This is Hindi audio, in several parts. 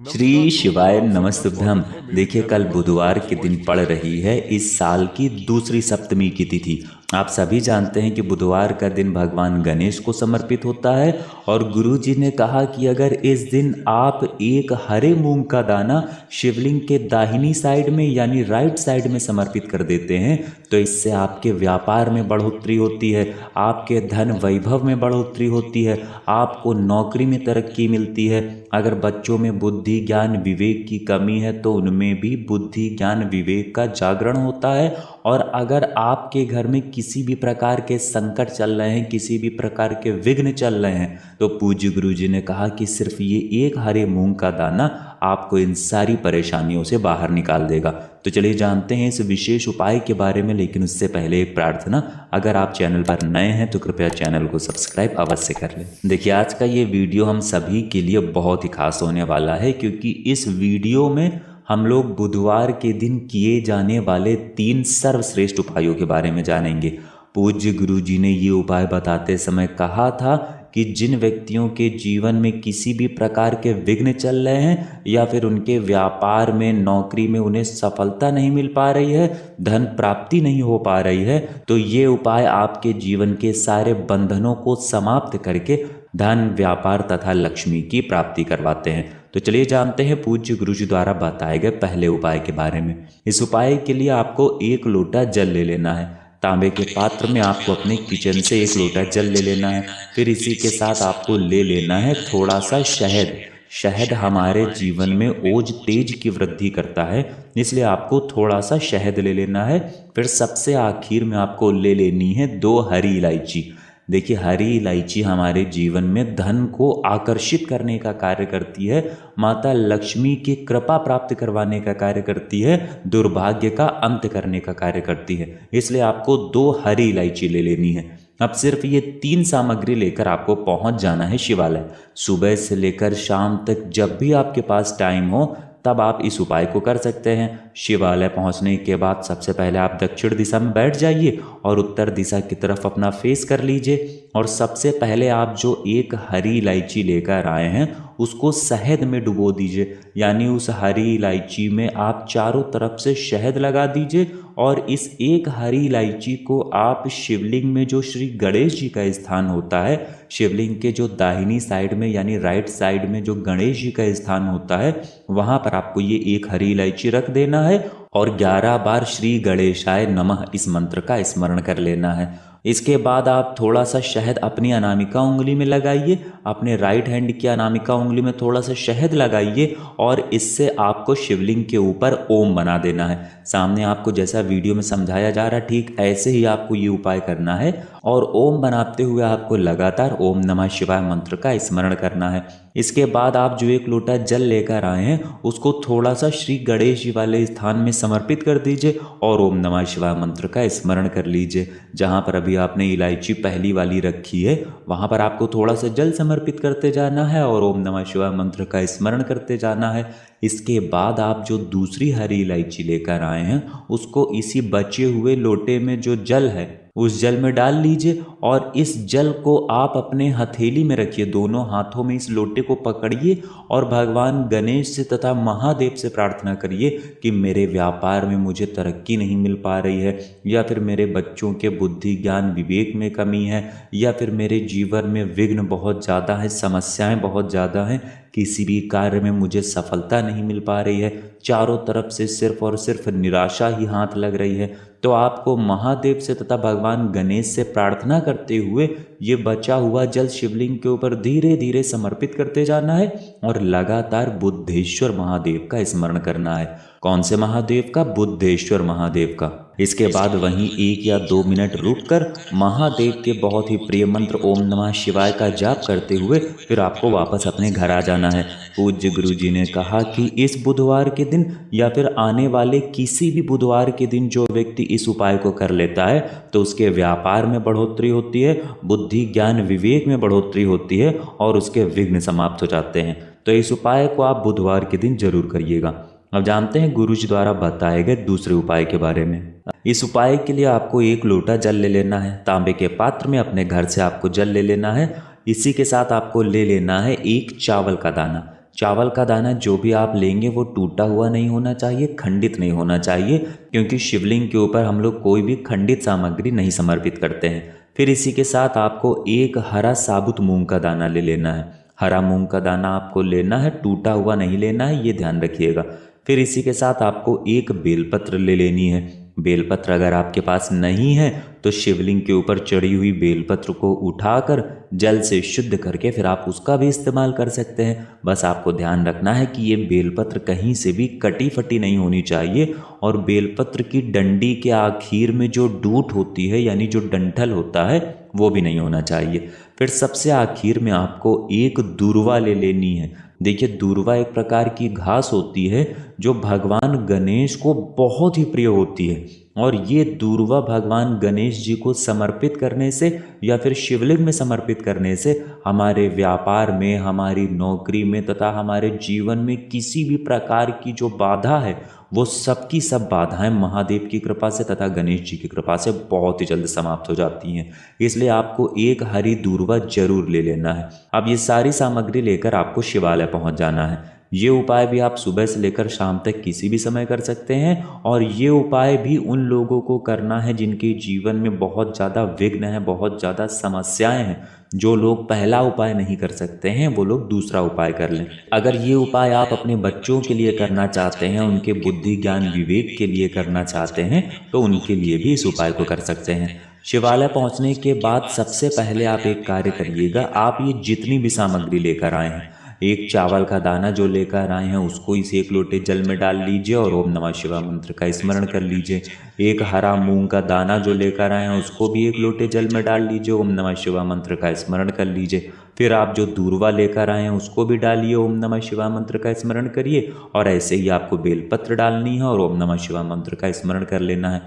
श्री शिवाय नमस्तुभ्यम। देखिए, कल बुधवार के दिन पड़ रही है इस साल की दूसरी सप्तमी की तिथि। आप सभी जानते हैं कि बुधवार का दिन भगवान गणेश को समर्पित होता है और गुरु जी ने कहा कि अगर इस दिन आप एक हरे मूंग का दाना शिवलिंग के दाहिनी साइड में यानी राइट साइड में समर्पित कर देते हैं तो इससे आपके व्यापार में बढ़ोतरी होती है, आपके धन वैभव में बढ़ोतरी होती है, आपको नौकरी में तरक्की मिलती है। अगर बच्चों में बुद्धि ज्ञान विवेक की कमी है तो उनमें भी बुद्धि ज्ञान विवेक का जागरण होता है। और अगर आपके घर में किसी भी प्रकार के संकट चल रहे हैं, किसी भी प्रकार के विघ्न चल रहे हैं, तो पूज्य गुरु जी ने कहा कि सिर्फ ये एक हरे मूंग का दाना आपको इन सारी परेशानियों से बाहर निकाल देगा। तो चलिए जानते हैं इस विशेष उपाय के बारे में, लेकिन उससे पहले एक प्रार्थना, अगर आप चैनल पर नए हैं तो कृपया चैनल को सब्सक्राइब अवश्य कर लें। देखिए, आज का ये वीडियो हम सभी के लिए बहुत ही खास होने वाला है, क्योंकि इस वीडियो में हम लोग बुधवार के दिन किए जाने वाले 3 सर्वश्रेष्ठ उपायों के बारे में जानेंगे। पूज्य गुरु जी ने ये उपाय बताते समय कहा था कि जिन व्यक्तियों के जीवन में किसी भी प्रकार के विघ्न चल रहे हैं या फिर उनके व्यापार में नौकरी में उन्हें सफलता नहीं मिल पा रही है, धन प्राप्ति नहीं हो पा रही है, तो ये उपाय आपके जीवन के सारे बंधनों को समाप्त करके धन व्यापार तथा लक्ष्मी की प्राप्ति करवाते हैं। तो चलिए जानते हैं पूज्य गुरु जी द्वारा बताए गए पहले उपाय के बारे में। इस उपाय के लिए आपको 1 लोटा जल ले लेना है। तांबे के पात्र में आपको अपने किचन से 1 लोटा जल ले लेना है। फिर इसी के साथ आपको ले लेना है थोड़ा सा शहद। शहद हमारे जीवन में ओज तेज की वृद्धि करता है, इसलिए आपको थोड़ा सा शहद ले लेना है। फिर सबसे आखिर में आपको ले लेनी है 2 हरी इलायची। देखिए, हरी इलायची हमारे जीवन में धन को आकर्षित करने का कार्य करती है, माता लक्ष्मी की कृपा प्राप्त करवाने का कार्य करती है, दुर्भाग्य का अंत करने का कार्य करती है। इसलिए आपको 2 हरी इलायची ले लेनी है। अब सिर्फ ये 3 सामग्री लेकर आपको पहुंच जाना है शिवालय। सुबह से लेकर शाम तक जब भी आपके पास टाइम हो तब आप इस उपाय को कर सकते हैं। शिवालय पहुंचने के बाद सबसे पहले आप दक्षिण दिशा में बैठ जाइए और उत्तर दिशा की तरफ अपना फेस कर लीजिए। और सबसे पहले आप जो 1 हरी इलायची लेकर आए हैं उसको शहद में डुबो दीजिए, यानी उस हरी इलायची में आप चारों तरफ से शहद लगा दीजिए। और इस 1 हरी इलायची को आप शिवलिंग में जो श्री गणेश जी का स्थान होता है, शिवलिंग के जो दाहिनी साइड में यानी राइट साइड में जो गणेश जी का स्थान होता है, वहाँ पर आपको ये 1 हरी इलायची रख देना है और 11 बार श्री गणेशाय नमः इस मंत्र का स्मरण कर लेना है। इसके बाद आप थोड़ा सा शहद अपनी अनामिका उंगली में लगाइए, अपने राइट हैंड की अनामिका उंगली में थोड़ा सा शहद लगाइए और इससे आपको शिवलिंग के ऊपर ओम बना देना है। सामने आपको जैसा वीडियो में समझाया जा रहा है ठीक ऐसे ही आपको ये उपाय करना है और ओम बनाते हुए आपको लगातार ओम नमः शिवाय मंत्र का स्मरण करना है। इसके बाद आप जो 1 लोटा जल लेकर आए हैं उसको थोड़ा सा श्री गणेश जी वाले स्थान में समर्पित कर दीजिए और ओम नमः शिवाय मंत्र का स्मरण कर लीजिए। जहाँ पर अभी आपने इलायची पहली वाली रखी है वहाँ पर आपको थोड़ा सा जल समर्पित करते जाना है और ओम नमः शिवाय मंत्र का स्मरण करते जाना है। इसके बाद आप जो दूसरी हरी इलायची लेकर आए हैं उसको इसी बचे हुए लोटे में जो जल है उस जल में डाल लीजिए और इस जल को आप अपने हथेली में रखिए। दोनों हाथों में इस लोटे को पकड़िए और भगवान गणेश से तथा महादेव से प्रार्थना करिए कि मेरे व्यापार में मुझे तरक्की नहीं मिल पा रही है, या फिर मेरे बच्चों के बुद्धि ज्ञान विवेक में कमी है, या फिर मेरे जीवन में विघ्न बहुत ज़्यादा है, समस्याएं बहुत ज़्यादा हैं, किसी भी कार्य में मुझे सफलता नहीं मिल पा रही है, चारों तरफ से सिर्फ और सिर्फ निराशा ही हाथ लग रही है। तो आपको महादेव से तथा भगवान गणेश से प्रार्थना करते हुए ये बचा हुआ जल शिवलिंग के ऊपर धीरे धीरे समर्पित करते जाना है और लगातार बुद्धेश्वर महादेव का स्मरण करना है। कौन से महादेव का? बुद्धेश्वर महादेव का। इसके बाद वहीं 1 या 2 मिनट रुककर महादेव के बहुत ही प्रिय मंत्र ओम नमः शिवाय का जाप करते हुए फिर आपको वापस अपने घर आ जाना है। पूज्य गुरु जी ने कहा कि इस बुधवार के दिन या फिर आने वाले किसी भी बुधवार के दिन जो व्यक्ति इस उपाय को कर लेता है तो उसके व्यापार में बढ़ोतरी होती है, बुद्धि ज्ञान विवेक में बढ़ोतरी होती है और उसके विघ्न समाप्त हो जाते हैं। तो इस उपाय को आप बुधवार के दिन जरूर करिएगा। अब जानते हैं गुरु जी द्वारा बताए गए दूसरे उपाय के बारे में। इस उपाय के लिए आपको 1 लोटा जल ले लेना है। तांबे के पात्र में अपने घर से आपको जल ले लेना है। इसी के साथ आपको ले लेना है 1 चावल का दाना। चावल का दाना जो भी आप लेंगे वो टूटा हुआ नहीं होना चाहिए, खंडित नहीं होना चाहिए, क्योंकि शिवलिंग के ऊपर हम लोग कोई भी खंडित सामग्री नहीं समर्पित करते हैं। फिर इसी के साथ आपको एक हरा साबुत मूंग का दाना ले लेना है। हरा मूंग का दाना आपको लेना है, टूटा हुआ नहीं लेना है, ये ध्यान रखिएगा। फिर इसी के साथ आपको एक बेलपत्र ले लेनी है। बेलपत्र अगर आपके पास नहीं है तो शिवलिंग के ऊपर चढ़ी हुई बेलपत्र को उठाकर जल से शुद्ध करके फिर आप उसका भी इस्तेमाल कर सकते हैं। बस आपको ध्यान रखना है कि ये बेलपत्र कहीं से भी कटी फटी नहीं होनी चाहिए, और बेलपत्र की डंडी के आखिर में जो डूट होती है यानी जो डंठल होता है वो भी नहीं होना चाहिए। फिर सबसे आखिर में आपको एक दूर्वा ले लेनी है। देखिए, दूर्वा एक प्रकार की घास होती है जो भगवान गणेश को बहुत ही प्रिय होती है, और ये दूर्वा भगवान गणेश जी को समर्पित करने से या फिर शिवलिंग में समर्पित करने से हमारे व्यापार में, हमारी नौकरी में तथा हमारे जीवन में किसी भी प्रकार की जो बाधा है वो सबकी सब बाधाएं महादेव की कृपा से तथा गणेश जी की कृपा से बहुत ही जल्द समाप्त हो जाती हैं। इसलिए आपको एक हरी दूर्वा जरूर ले लेना है। अब ये सारी सामग्री लेकर आपको शिवालय पहुंच जाना है। ये उपाय भी आप सुबह से लेकर शाम तक किसी भी समय कर सकते हैं, और ये उपाय भी उन लोगों को करना है जिनके जीवन में बहुत ज़्यादा विघ्न है, बहुत ज़्यादा समस्याएं हैं। जो लोग पहला उपाय नहीं कर सकते हैं वो लोग दूसरा उपाय कर लें। अगर ये उपाय आप अपने बच्चों के लिए करना चाहते हैं, उनके बुद्धि ज्ञान विवेक के लिए करना चाहते हैं, तो उनके लिए भी इस उपाय को कर सकते हैं। शिवालय पहुंचने के बाद सबसे पहले आप एक कार्य करिएगा। आप ये जितनी भी सामग्री लेकर आए हैं, एक चावल का दाना जो लेकर आए हैं उसको इस एक लोटे जल में डाल लीजिए और ओम नमः शिवाय मंत्र का स्मरण कर लीजिए। एक हरा मूंग का दाना जो लेकर आए हैं उसको भी एक लोटे जल में डाल लीजिए, ओम नमः शिवाय मंत्र का स्मरण कर लीजिए। फिर आप जो दूर्वा लेकर आए हैं उसको भी डालिए, ओम नमः शिवाय मंत्र का स्मरण करिए, और ऐसे ही आपको बेलपत्र डालनी है और ओम नमः शिवाय मंत्र का स्मरण कर लेना है।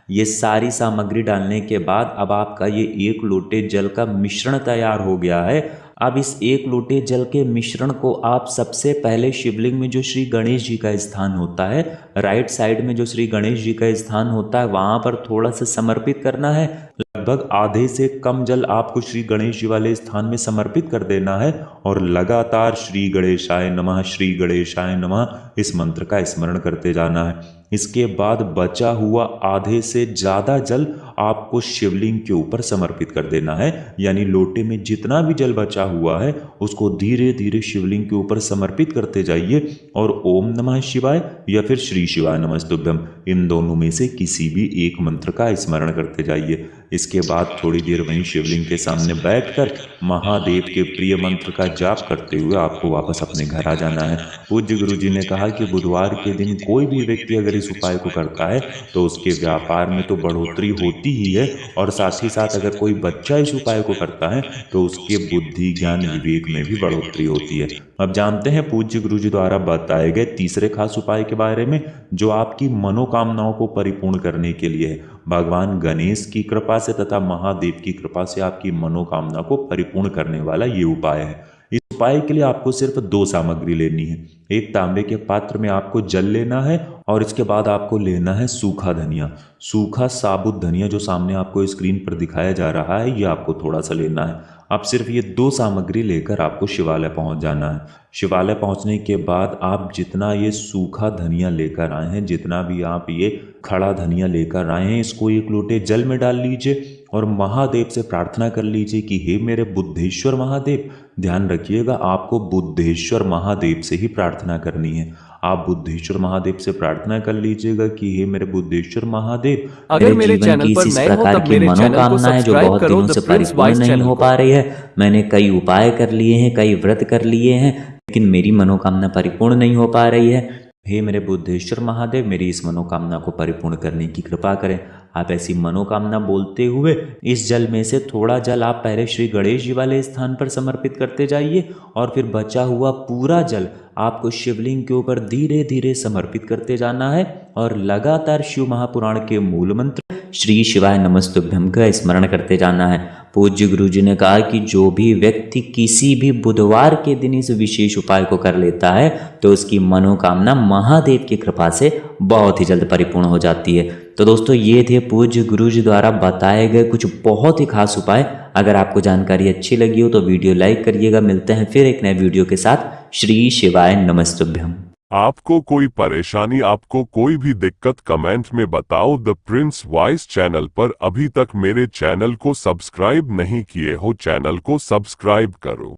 ये सारी सामग्री डालने के बाद अब आपका ये एक लोटे जल का मिश्रण तैयार हो गया है। अब इस एक लोटे जल के मिश्रण को आप सबसे पहले शिवलिंग में जो श्री गणेश जी का स्थान होता है, राइट साइड में जो श्री गणेश जी का स्थान होता है वहाँ पर थोड़ा सा समर्पित करना है। लगभग आधे से कम जल आपको श्री गणेश जी वाले स्थान में समर्पित कर देना है, और लगातार श्री गणेशाय नमः, श्री गणेशाय नमः इस मंत्र का स्मरण करते जाना है। इसके बाद बचा हुआ आधे से ज़्यादा जल आपको शिवलिंग के ऊपर समर्पित कर देना है, यानी लोटे में जितना भी जल बचा हुआ है उसको धीरे धीरे शिवलिंग के ऊपर समर्पित करते जाइए, और ओम नमः शिवाय या फिर श्री शिवाय नमस्तुभ्यम इन दोनों में से किसी भी एक मंत्र का स्मरण करते जाइए। इसके बाद थोड़ी देर वहीं शिवलिंग के सामने बैठकर महादेव के प्रिय मंत्र का जाप करते हुए आपको वापस अपने घर आ जाना है। पूज्य गुरु जी ने कहा कि बुधवार के दिन कोई भी व्यक्ति अगर इस उपाय को करता है तो उसके व्यापार में तो बढ़ोतरी होती ही है, और साथ ही साथ अगर कोई बच्चा इस उपाय को करता है तो उसके बुद्धि ज्ञान विवेक में भी बढ़ोतरी होती है। अब जानते हैं पूज्य गुरु जी द्वारा बताए गए तीसरे खास उपाय के बारे में, जो आपकी मनोकामनाओं को परिपूर्ण करने के लिए है। भगवान गणेश की कृपा से तथा महादेव की कृपा से आपकी मनोकामना को परिपूर्ण करने वाला ये उपाय है। इस उपाय के लिए आपको सिर्फ 2 सामग्री लेनी है। एक तांबे के पात्र में आपको जल लेना है, और इसके बाद आपको लेना है सूखा धनिया, सूखा साबुत धनिया जो सामने आपको स्क्रीन पर दिखाया जा रहा है, ये आपको थोड़ा सा लेना है। अब सिर्फ ये 2 सामग्री लेकर आपको शिवालय पहुंच जाना है। शिवालय पहुंचने के बाद आप जितना ये सूखा धनिया लेकर आए हैं, जितना भी आप ये खड़ा धनिया लेकर आए हैं, इसको एक लोटे जल में डाल लीजिए और महादेव से प्रार्थना कर लीजिए कि हे मेरे बुद्धेश्वर महादेव। ध्यान रखिएगा, आपको बुद्धेश्वर महादेव से ही प्रार्थना करनी है। आप बुद्धेश्वर महादेव से प्रार्थना कर लीजिएगा कि हे मेरे बुद्धेश्वर महादेव, अगर मेरे चैनल पर नए हो तब मेरे चैनल को सब्सक्राइब करो। द प्रिंस वाइस नहीं हो पा रही है, मैंने कई उपाय कर लिए हैं, कई व्रत कर लिए हैं, लेकिन मेरी मनोकामना परिपूर्ण नहीं हो पा रही है। हे मेरे बुद्धेश्वर महादेव, मेरी इस मनोकामना को परिपूर्ण करने की कृपा करें। आप ऐसी मनोकामना बोलते हुए इस जल में से थोड़ा जल आप पहले श्री गणेश जी वाले स्थान पर समर्पित करते जाइए, और फिर बचा हुआ पूरा जल आपको शिवलिंग के ऊपर धीरे धीरे समर्पित करते जाना है, और लगातार शिव महापुराण के मूल मंत्र श्री शिवाय नमस्तुभ्यम का स्मरण करते जाना है। पूज्य गुरुजी ने कहा कि जो भी व्यक्ति किसी भी बुधवार के दिन इस विशेष उपाय को कर लेता है तो उसकी मनोकामना महादेव की कृपा से बहुत ही जल्द परिपूर्ण हो जाती है। तो दोस्तों ये थे पूज्य गुरुजी द्वारा बताए गए कुछ बहुत ही खास उपाय। अगर आपको जानकारी अच्छी लगी हो तो वीडियो लाइक करिएगा। मिलते हैं फिर एक नए वीडियो के साथ। श्री शिवाय नमस्तुभ्यम। आपको कोई परेशानी, आपको कोई भी दिक्कत, कमेंट में बताओ। द प्रिंस वॉइस चैनल पर अभी तक मेरे चैनल को सब्सक्राइब नहीं किए हो, चैनल को सब्सक्राइब करो।